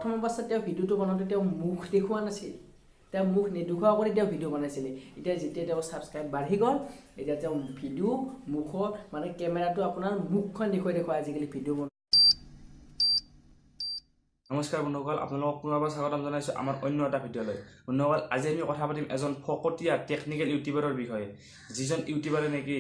প্ৰথম অৱস্থাত তেওঁ ভিডিঅ'টো বনাওঁতে তেওঁ মুখ দেখুওৱা নাছিল, তেওঁ মুখ নেদেখুওৱা কৰি তেওঁ ভিডিঅ' বনাইছিলে। এতিয়া যেতিয়া তেওঁ ছাবস্ক্ৰাইব বাঢ়ি গ'ল, এতিয়া তেওঁ ভিডিঅ' মুখৰ মানে কেমেৰাটো আপোনাৰ মুখখন দেখুৱাই আজিকালি ভিডিঅ' বনায়। নমস্কাৰ বন্ধুসকল, আপোনালোকক পুনৰবাৰ স্বাগতম জনাইছোঁ আমাৰ অন্য এটা ভিডিঅ'লৈ। বন্ধুসকল, আজি আমি কথা পাতিম এজন ফকতীয়া টেকনিকেল ইউটিউবাৰৰ বিষয়ে, যিজন ইউটিউবাৰে নেকি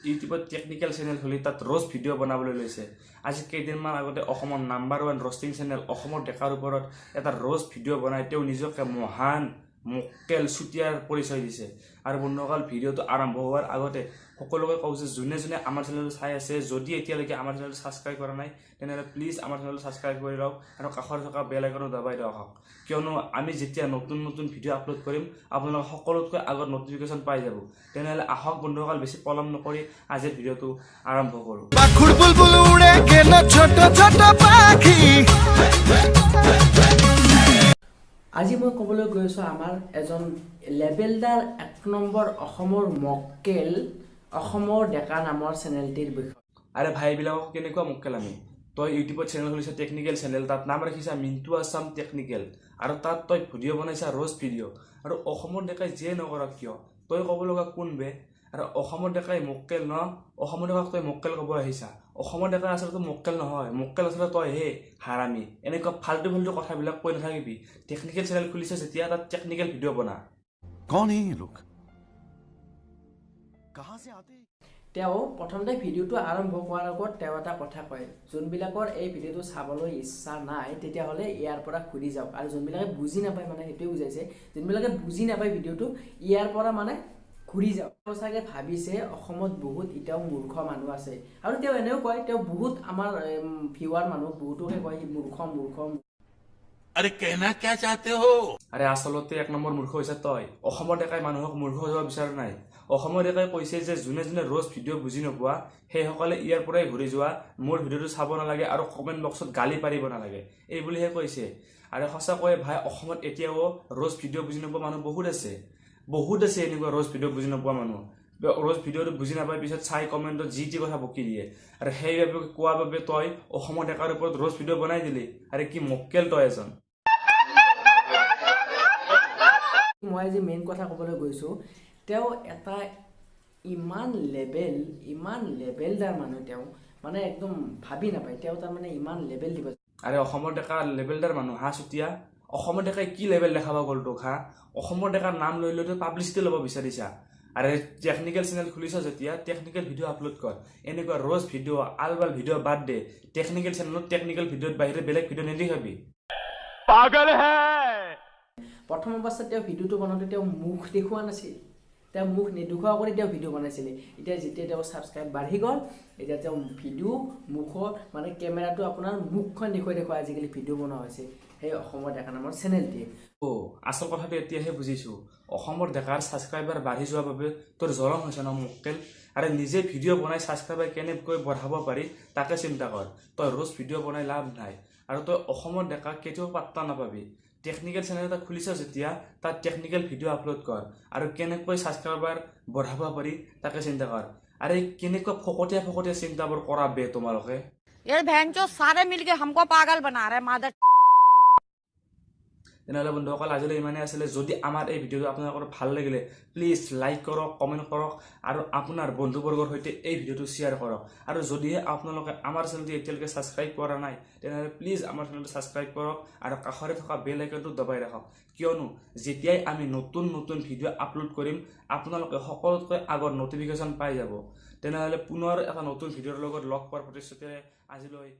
ইউটিউবত টেকনিকেল চেনেল খুলি তাত ৰ'ষ্ট ভিডিঅ' বনাবলৈ লৈছে। আজি কেইদিনমান আগতে অসমৰ নাম্বাৰ 1 ৰষ্টিং চেনেল অসমৰ ডেকাৰ ওপৰত এটা ৰ'ষ্ট ভিডিঅ' বনাই তেওঁ নিজকে মহান মক্কেল চুতীয়াৰ পৰিচয় দিছে। আৰু বন্ধুসকল, ভিডিঅ'টো আৰম্ভ হোৱাৰ আগতে সকলোকে কওঁ যে যোনে যোনে আমাৰ চেনেলটো চাই আছে, যদি এতিয়ালৈকে আমাৰ চেনেলটো ছাবস্ক্ৰাইব কৰা নাই তেনেহ'লে প্লিজ আমাৰ চেনেলটো ছাবস্ক্ৰাইব কৰি লওক আৰু কাষত থকা বেল আইকনটো দবাই দিয়ক, কিয়নো আমি যেতিয়া নতুন নতুন ভিডিঅ' আপলোড কৰিম আপোনালোকে সকলোতকৈ আগত নটিফিকেশ্যন পাই যাব। তেনেহ'লে আহক বন্ধুসকল, বেছি পলম নকৰি আজিৰ ভিডিঅ'টো আৰম্ভ কৰোঁ। আজি মই ক'বলৈ গৈ আছোঁ আমাৰ এজন লেবেলদাৰ 1 নম্বৰ অসমৰ মক্কেল অসমৰ ডেকা নামৰ চেনেলটিৰ বিষয়ে। আৰে ভাইবিলাকক কেনেকুৱা মক্কেল আমি, তই ইউটিউবত চেনেল খুলিছ টেকনিকেল চেনেল, তাত নাম ৰাখিছা মিণ্টু আছাম টেকনিকেল, আৰু তাত তই ভিডিঅ' বনাইছা ৰ'ষ্ট ভিডিঅ', আৰু অসমৰ ডেকাই যিয়ে নকৰক কিয় তই ক'ব লগা কোন বে? আৰু অসমৰ ডেকাই মক্কেল ন, অসমৰ ডেকাক তই মক্কেল ক'ব আহিছা। অসমৰ ডেকা আচলতে মক্কেল নহয়, মক্কেল আচলতে তই হে হাৰামি। এনেকুৱা ফাল্টু ফাল্টু কথাবিলাক কৈ নাথাকিবি। টেকনিকেল চেনেল খুলিছে যেতিয়া তাত টেকনিকেল ভিডিঅ' বনা। कौन है ये लोग? कहाँ से आते हैं? তেওঁ প্ৰথমতে ভিডিঅ'টো আৰম্ভ কৰাৰ আগত তেওঁ এটা কথা কয়, যোনবিলাকৰ এই ভিডিঅ'টো চাবলৈ ইচ্ছা নাই তেতিয়াহ'লে ইয়াৰ পৰা ঘূৰি যাওক। আৰু যোনবিলাকে বুজি নাপায়, মানে সেইটোৱে বুজাইছে, যোনবিলাকে বুজি নাপায় ভিডিঅ'টো ইয়াৰ পৰা মানে ঘূৰি যাওক। তেওঁ চাগে ভাবিছে অসমত বহুত এতিয়াও মূৰ্খ মানুহ আছে, আৰু তেওঁ এনেও কয়, তেওঁ বহুত আমাৰ ভিউৱাৰ মানুহ বহুতোকে কয় মূৰ্খ মূৰ্খ। अरे कहना क्या चाहते हो? আৰে আচলতে 1 নম্বৰ মূৰ্খ হৈছে তই। অসমৰ ডেকাই মানুহক মূৰ্খ হ'ব বিচৰা নাই। অসমৰ ডেকাই কৈছে যে যোনে যোনে ৰ'ষ্ট ভিডিঅ' বুজি নোপোৱা সেইসকলে ইয়াৰ পৰাই ঘূৰি যোৱা, মোৰ ভিডিঅ'টো চাব নালাগে আৰু কমেণ্ট বক্সত গালি পাৰিব নালাগে, এই বুলিহে কৈছে। আৰু সঁচাকৈ ভাই, অসমত এতিয়াও ৰ'ষ্ট ভিডিঅ' বুজি নোপোৱা মানুহ বহুত আছে এনেকুৱা ৰ'ষ্ট ভিডিঅ' বুজি নোপোৱা মানুহ। ৰ'ষ্ট ভিডিঅ'টো বুজি নাপাই পিছত চাই কমেণ্টত যি টি কথা বকি দিয়ে, আৰু সেইবাবে কোৱাৰ বাবে তই অসমৰ ডেকাৰ ওপৰত ৰ'ষ্ট ভিডিঅ' বনাই দিলি। আৰে কি মক্কেল তই এজন। মই আজি মেইন কথা ক'বলৈ গৈছোঁ, তেওঁ এটা ইমান লেবেলদাৰ মানুহ, তেওঁ মানে একদম ভাবি নাপায় তেওঁ তাৰমানে ইমান লেবেল দিব। আৰে অসমৰ ডেকা লেবেলদাৰ মানুহ হা চুতীয়া। অসমৰ ডেকাই কি লেবেল দেখাব গ'ল তোক হা? অসমৰ ডেকাৰ নাম লৈ লৈ পাব্লিচিটি ল'ব বিচাৰিছা। আৰে টেকনিকেল চেনেল খুলিছ যেতিয়া টেকনিকেল ভিডিঅ' আপলোড কৰ। এনেকুৱা ৰ'ষ্ট ভিডিঅ' আলবাল ভিডিঅ' বাদ দে, টেকনিকেল চেনেলত টেকনিকেল ভিডিঅ'ত বাহিৰে বেলেগ ভিডিঅ' নেদেখাবি। पागल है। প্ৰথম অৱস্থাত তেওঁ ভিডিঅ'টো বনাওঁতে তেওঁ মুখ দেখুওৱা নাছিল, তেওঁ মুখ নেদেখুওৱা কৰি তেওঁ ভিডিঅ' বনাইছিলে। এতিয়া যেতিয়া তেওঁ ছাবস্ক্ৰাইব বাঢ়ি গ'ল, এতিয়া তেওঁ ভিডিঅ' মুখৰ মানে কেমেৰাটো আপোনাৰ মুখখন দেখুৱাই আজিকালি ভিডিঅ' বনোৱা হৈছে সেই অসমৰ ডেকা নামৰ চেনেলটিয়ে। আচল কথাটো এতিয়াহে বুজিছোঁ। অসমৰ ডেকাৰ ছাবস্ক্ৰাইবাৰ বাঢ়ি যোৱাৰ বাবে তোৰ জ্বলন হৈছে ন মক্কেল। আৰু নিজে ভিডিঅ' বনাই ছাবস্ক্ৰাইবাৰ কেনেকৈ বঢ়াব পাৰি তাকে চিন্তা কৰ। তই ৰ'ষ্ট ভিডিঅ' বনাই লাভ নাই, আৰু তই অসমৰ ডেকাক কেতিয়াও পাত্তা নাপাবি। টেকনিকেল চেনেল এটা খুলিছ যেতিয়া তাত টেকনিকেল ভিডিঅ' আপলোড কৰ, আৰু কেনেকৈ ছাবস্ক্ৰাইবাৰ বঢ়াব পাৰি তাকে চিন্তা কৰ। আৰে কেনেকুৱা ফকতীয়া চিন্তাবোৰ কৰা বে তোমালোকে। ये भैंचो सारे मिलके हमको पागल बना रहे मादर। তেনেহ'লে বন্ধুসকল, আজিলৈ ইমানেই আছিলে। যদি আমাৰ এই ভিডিঅ'টো আপোনালোকৰ ভাল লাগিলে প্লিজ লাইক কৰক, কমেণ্ট কৰক, আৰু আপোনাৰ বন্ধুবৰ্গৰ সৈতে এই ভিডিঅ'টো শ্বেয়াৰ কৰক। আৰু যদিহে আপোনালোকে আমাৰ চেনেলটো এতিয়ালৈকে ছাবস্ক্ৰাইব কৰা নাই তেনেহ'লে প্লিজ আমাৰ চেনেলটো ছাবস্ক্ৰাইব কৰক আৰু কাষৰে থকা বেল আইকনটো দবাই ৰাখক, কিয়নো যেতিয়াই আমি নতুন নতুন ভিডিঅ' আপলোড কৰিম আপোনালোকে সকলোতকৈ আগত নটিফিকেশ্যন পাই যাব। তেনেহ'লে পুনৰ এটা নতুন ভিডিঅ'ৰ লগত লগ পোৱাৰ প্ৰতিশ্ৰুতিৰে আজিলৈ